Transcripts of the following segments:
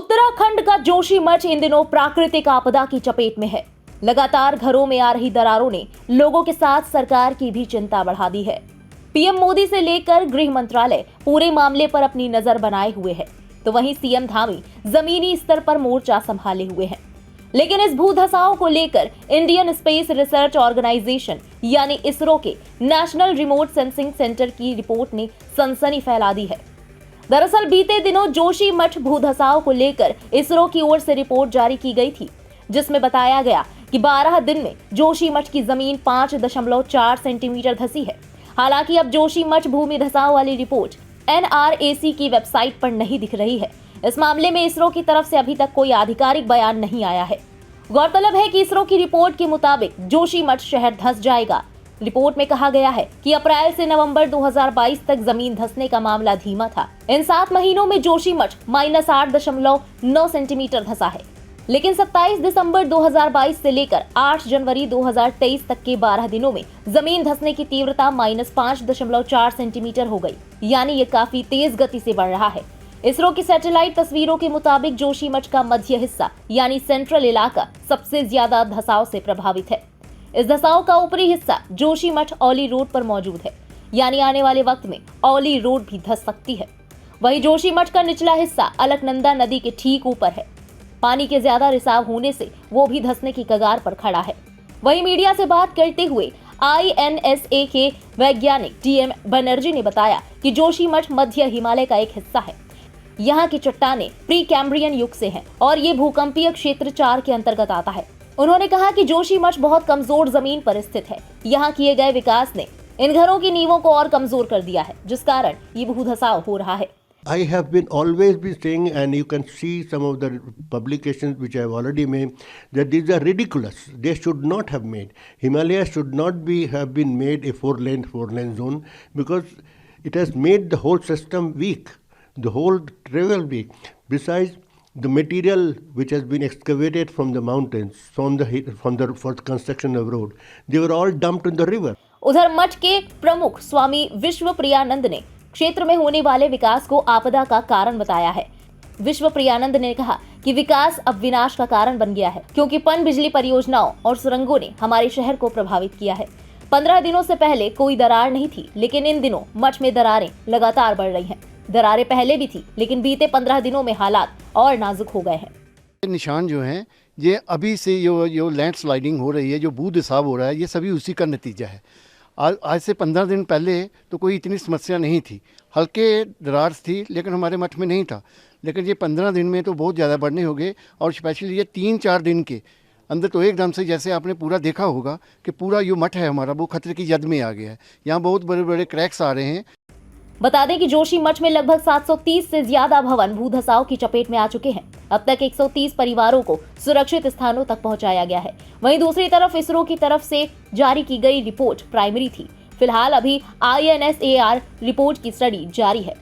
उत्तराखंड का जोशीमठ इन दिनों प्राकृतिक आपदा की चपेट में है। लगातार घरों में आ रही दरारों ने लोगों के साथ सरकार की भी चिंता बढ़ा दी है। पीएम मोदी से लेकर गृह मंत्रालय पूरे मामले पर अपनी नजर बनाए हुए है, तो वहीं सीएम धामी जमीनी स्तर पर मोर्चा संभाले हुए हैं। लेकिन इस भूधसाव को लेकर इंडियन स्पेस रिसर्च ऑर्गेनाइजेशन यानी इसरो के नेशनल रिमोट सेंसिंग सेंटर की रिपोर्ट ने सनसनी फैला दी है। दरअसल बीते दिनों जोशीमठ भूधसाव को लेकर इसरो की ओर से रिपोर्ट जारी की गई थी, जिसमें बताया गया कि 12 दिन में जोशीमठ की जमीन 5.4 सेंटीमीटर धंसी है। हालांकि अब जोशीमठ भूमि धसाव वाली रिपोर्ट NRAC की वेबसाइट पर नहीं दिख रही है। इस मामले में इसरो की तरफ से अभी तक कोई आधिकारिक बयान नहीं आया है। गौरतलब है कि इसरो की रिपोर्ट के मुताबिक जोशीमठ शहर धंस जाएगा। रिपोर्ट में कहा गया है कि अप्रैल से नवंबर 2022 तक जमीन धंसने का मामला धीमा था। इन 7 महीनों में जोशीमठ -8.9 सेंटीमीटर धंसा है, लेकिन 27 दिसंबर 2022 से लेकर 8 जनवरी 2023 तक के 12 दिनों में जमीन धंसने की तीव्रता -5.4 सेंटीमीटर हो गई, यानी ये काफी तेज गति से बढ़ रहा है। इसरो की सैटेलाइट तस्वीरों के मुताबिक जोशीमठ का मध्य हिस्सा यानी सेंट्रल इलाका सबसे ज्यादा धसाव से प्रभावित है। इस धसाव का ऊपरी हिस्सा जोशीमठ औली रोड पर मौजूद है, यानी आने वाले वक्त में औली रोड भी धंस सकती है। वहीं जोशीमठ का निचला हिस्सा अलकनंदा नदी के ठीक ऊपर है। पानी के ज्यादा रिसाव होने से वो भी धंसने की कगार पर खड़ा है। वहीं मीडिया से बात करते हुए INSA के वैज्ञानिक DM बनर्जी ने बताया कि जोशीमठ मध्य हिमालय का एक हिस्सा है। यहाँ की चट्टानें प्री कैम्ब्रियन युग से हैं और ये भूकंपीय क्षेत्र 4 के अंतर्गत आता है। उन्होंने कहा कि जोशीमठ बहुत कमजोर जमीन पर स्थित है। यहाँ किए गए विकास ने इन घरों की नींवों को और कमजोर कर दिया है, जिस कारण ये भूधसाव हो रहा है। I have been always been saying, and you can see some of the publications which I have already made, that these are ridiculous. They should not have made. Himalaya should not have been made a four-lane zone, because it has made the whole system weak, the whole travel weak. Besides, the material which has been excavated from the mountains, for the construction of road, they were all dumped in the river. उधर मठ के प्रमुख स्वामी विश्व प्रियानंद ने क्षेत्र में होने वाले विकास को आपदा का कारण बताया है। विश्व प्रियानंद ने कहा कि विकास अब विनाश का कारण बन गया है, क्योंकि पन बिजली परियोजनाओं और सुरंगों ने हमारे शहर को प्रभावित किया है। 15 दिनों से पहले कोई दरार नहीं थी, लेकिन इन दिनों मठ में दरारें लगातार बढ़ रही हैं। दरारें पहले भी थी, लेकिन बीते 15 दिनों में हालात और नाजुक हो गए हैं। निशान जो हैं, ये अभी से जो लैंडस्लाइडिंग हो रही है, जो भूधसाव हो रहा है, ये सभी उसी का नतीजा है। आज से 15 दिन पहले तो कोई इतनी समस्या नहीं थी, हल्के दरार थी, लेकिन हमारे मठ में नहीं था। लेकिन ये 15 दिन में तो बहुत ज़्यादा बढ़ने हो गए, और स्पेशली ये 3-4 दिन के अंदर तो एकदम से, जैसे आपने पूरा देखा होगा कि पूरा जो मठ है हमारा वो खतरे की जद में आ गया है। यहाँ बहुत बड़े बड़े क्रैक्स आ रहे हैं। बता दें कि जोशीमठ में लगभग 730 से ज्यादा भवन भूधसाव की चपेट में आ चुके हैं। अब तक 130 परिवारों को सुरक्षित स्थानों तक पहुंचाया गया है। वहीं दूसरी तरफ इसरो की तरफ से जारी की गई रिपोर्ट प्राइमरी थी। फिलहाल अभी INSAR रिपोर्ट की स्टडी जारी है।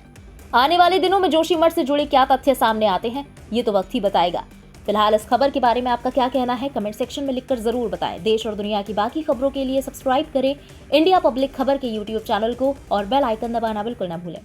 आने वाले दिनों में जोशीमठ से जुड़े क्या तथ्य सामने आते हैं, ये तो वक्त ही बताएगा। फिलहाल इस खबर के बारे में आपका क्या कहना है, कमेंट सेक्शन में लिखकर जरूर बताएं। देश और दुनिया की बाकी खबरों के लिए सब्सक्राइब करें इंडिया पब्लिक खबर के YouTube चैनल को और बेल आइकन दबाना बिल्कुल न भूलें।